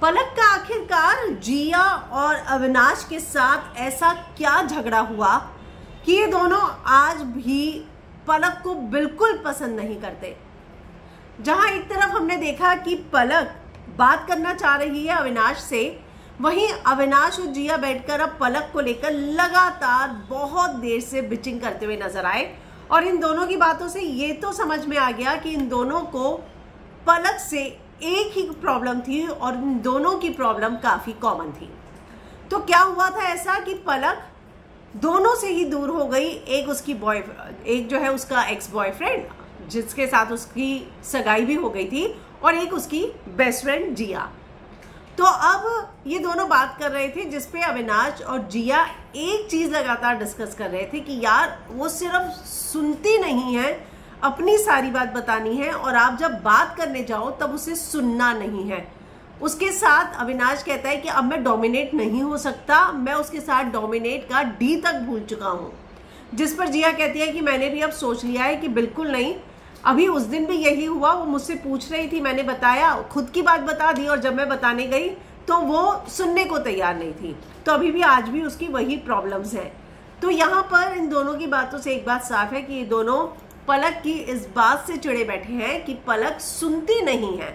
पलक का आखिरकार जिया और अविनाश के साथ ऐसा क्या झगड़ा हुआ कि ये दोनों आज भी पलक को बिल्कुल पसंद नहीं करते। जहां एक तरफ हमने देखा कि पलक बात करना चाह रही है अविनाश से, वहीं अविनाश और जिया बैठकर अब पलक को लेकर लगातार बहुत देर से बिचिंग करते हुए नजर आए। और इन दोनों की बातों से ये तो समझ में आ गया कि इन दोनों को पलक से एक ही प्रॉब्लम थी और इन दोनों की प्रॉब्लम काफी कॉमन थी। तो क्या हुआ था ऐसा कि पलक दोनों से ही दूर हो गई। एक जो है उसका एक्स बॉयफ्रेंड जिसके साथ उसकी सगाई भी हो गई थी, और एक उसकी बेस्ट फ्रेंड जिया। तो अब ये दोनों बात कर रहे थे जिसपे अविनाश और जिया एक चीज लगातार डिस्कस कर रहे थे कि यार वो सिर्फ सुनती नहीं है, अपनी सारी बात बतानी है, और आप जब बात करने जाओ तब उसे सुनना नहीं है। उसके साथ अविनाश कहता है कि अब मैं डोमिनेट नहीं हो सकता, मैं उसके साथ डोमिनेट का डी तक भूल चुका हूं। जिस पर जिया कहती है कि मैंने भी अब सोच लिया है कि बिल्कुल नहीं। अभी उस दिन भी यही हुआ, वो मुझसे पूछ रही थी, मैंने बताया, खुद की बात बता दी, और जब मैं बताने गई तो वो सुनने को तैयार नहीं थी। तो अभी भी आज भी उसकी वही प्रॉब्लम्स हैं। तो यहाँ पर इन दोनों की बातों से एक बात साफ है कि ये दोनों पलक की इस बात से चिढ़े बैठे हैं कि पलक सुनती नहीं है।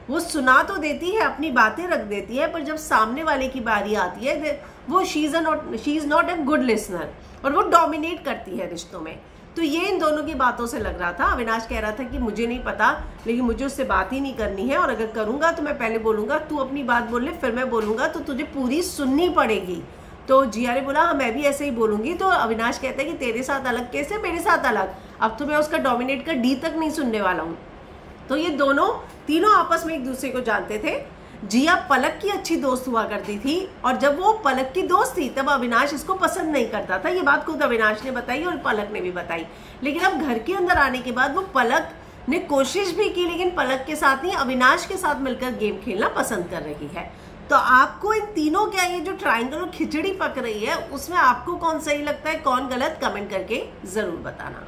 वो सुना तो देती है, अपनी बातें रख देती है, पर जब सामने वाले की बारी आती है वो she is not a good listener, और वो डोमिनेट करती है रिश्तों में। तो ये इन दोनों की बातों से लग रहा था। अविनाश कह रहा था कि मुझे नहीं पता, लेकिन मुझे उससे बात ही नहीं करनी है, और अगर करूंगा तो मैं पहले बोलूंगा, तू अपनी बात बोल ले, फिर मैं बोलूंगा, तो तुझे पूरी सुननी पड़ेगी। तो जिया ने बोला हाँ मैं भी ऐसे ही बोलूंगी। तो अविनाश कहता है कि तेरे साथ अलग कैसे, मेरे साथ अलग, अब तो मैं उसका डोमिनेट का डी तक नहीं सुनने वाला हूँ। तो ये तीनों आपस में एक दूसरे को जानते थे। जिया पलक की अच्छी दोस्त हुआ करती थी, और जब वो पलक की दोस्त थी तब अविनाश इसको पसंद नहीं करता था। ये बात खुद अविनाश ने बताई और पलक ने भी बताई। लेकिन अब घर के अंदर आने के बाद वो पलक ने कोशिश भी की, लेकिन पलक के साथ नहीं, अविनाश के साथ मिलकर गेम खेलना पसंद कर रही है। तो आपको इन तीनों क्या ये जो ट्रायंगल और खिचड़ी पक रही है उसमें आपको कौन सही लगता है, कौन गलत, कमेंट करके जरूर बताना।